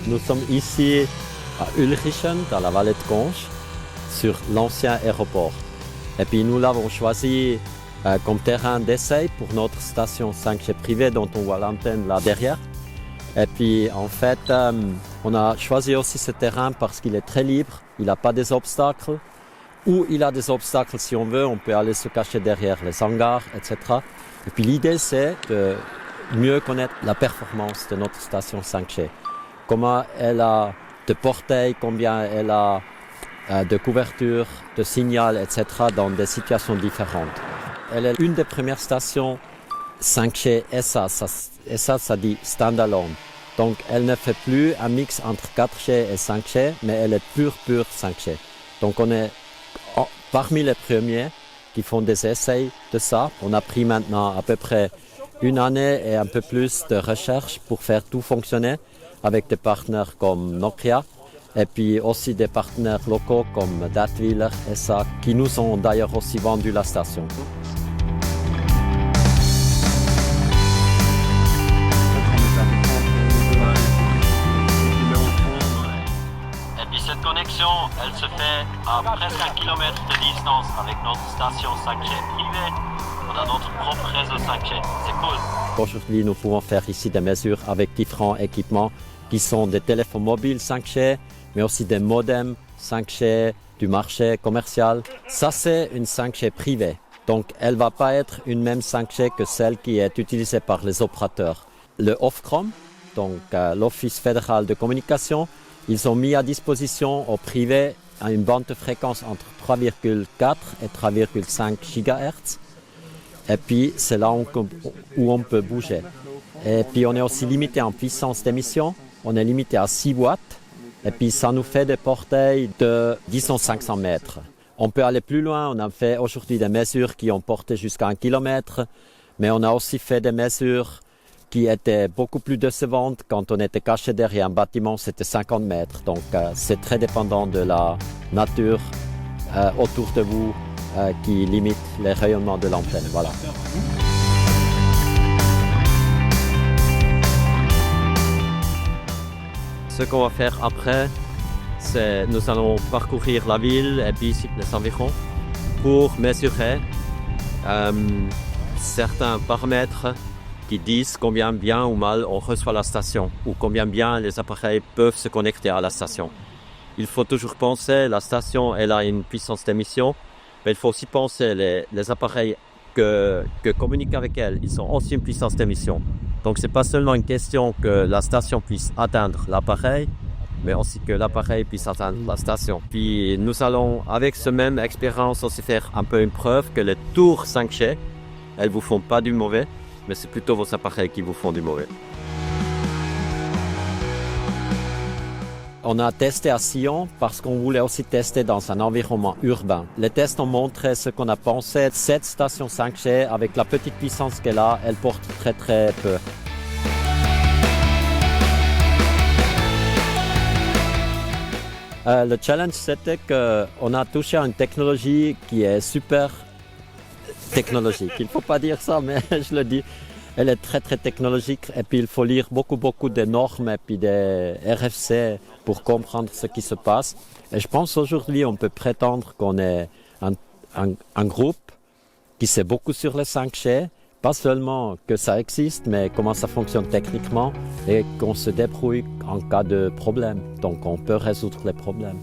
Nous sommes ici à Ulrichen, dans la vallée de Conches, sur l'ancien aéroport. Et puis nous l'avons choisi comme terrain d'essai pour notre station 5G privée dont on voit l'antenne là derrière. Et puis en fait, on a choisi aussi ce terrain parce qu'il est très libre, il n'a pas des obstacles. Ou il a des obstacles si on veut, on peut aller se cacher derrière les hangars, etc. Et puis l'idée c'est de mieux connaître la performance de notre station 5G. Comment elle a de portail, combien elle a de couverture, de signal, etc. dans des situations différentes. Elle est une des premières stations 5G SA, ça dit standalone. Donc elle ne fait plus un mix entre 4G et 5G, mais elle est pure 5G. Donc on est parmi les premiers qui font des essais de ça. On a pris maintenant à peu près une année et un peu plus de recherche pour faire tout fonctionner avec des partenaires comme Nokia et puis aussi des partenaires locaux comme Datwyler et ça qui nous ont d'ailleurs aussi vendu la station. Cette connexion, elle se fait à presque 1 kilomètre de distance avec notre station 5G privée. On a notre propre réseau 5G, c'est cool. Aujourd'hui, nous pouvons faire ici des mesures avec différents équipements qui sont des téléphones mobiles 5G, mais aussi des modems 5G du marché commercial. Ça, c'est une 5G privée. Donc, elle ne va pas être une même 5G que celle qui est utilisée par les opérateurs. Le Ofcom, donc l'Office fédéral de communication, ils ont mis à disposition au privé une bande de fréquence entre 3,4 et 3,5 GHz. Et puis, c'est là où on peut bouger. Et puis, on est aussi limité en puissance d'émission. On est limité à 6 watts. Et puis, ça nous fait des portails de, disons, 500 mètres. On peut aller plus loin. On a fait aujourd'hui des mesures qui ont porté jusqu'à 1 kilomètre. Mais on a aussi fait des mesures qui était beaucoup plus décevante quand on était caché derrière un bâtiment, c'était 50 mètres. Donc c'est très dépendant de la nature autour de vous qui limite les rayonnements de l'antenne. Voilà. Ce qu'on va faire après, c'est nous allons parcourir la ville et puis les environs pour mesurer certains paramètres qui disent combien bien ou mal on reçoit la station ou combien bien les appareils peuvent se connecter à la station. Il faut toujours penser, la station elle a une puissance d'émission, mais il faut aussi penser les appareils que communiquent avec elle, ils ont aussi une puissance d'émission. Donc c'est pas seulement une question que la station puisse atteindre l'appareil, mais aussi que l'appareil puisse atteindre la station. Puis nous allons avec ce même expérience aussi faire un peu une preuve que les tours 5G, elles vous font pas du mauvais, mais c'est plutôt vos appareils qui vous font du mauvais. On a testé à Sion parce qu'on voulait aussi tester dans un environnement urbain. Les tests ont montré ce qu'on a pensé. Cette station 5G, avec la petite puissance qu'elle a, elle porte très très peu. Le challenge, c'était qu'on a touché à une technologie qui est super technologique. Il ne faut pas dire ça, mais je le dis. Elle est très très technologique et puis il faut lire beaucoup de normes et puis des RFC pour comprendre ce qui se passe. Et je pense aujourd'hui on peut prétendre qu'on est un groupe qui sait beaucoup sur les 5G, pas seulement que ça existe, mais comment ça fonctionne techniquement et qu'on se débrouille en cas de problème. Donc on peut résoudre les problèmes.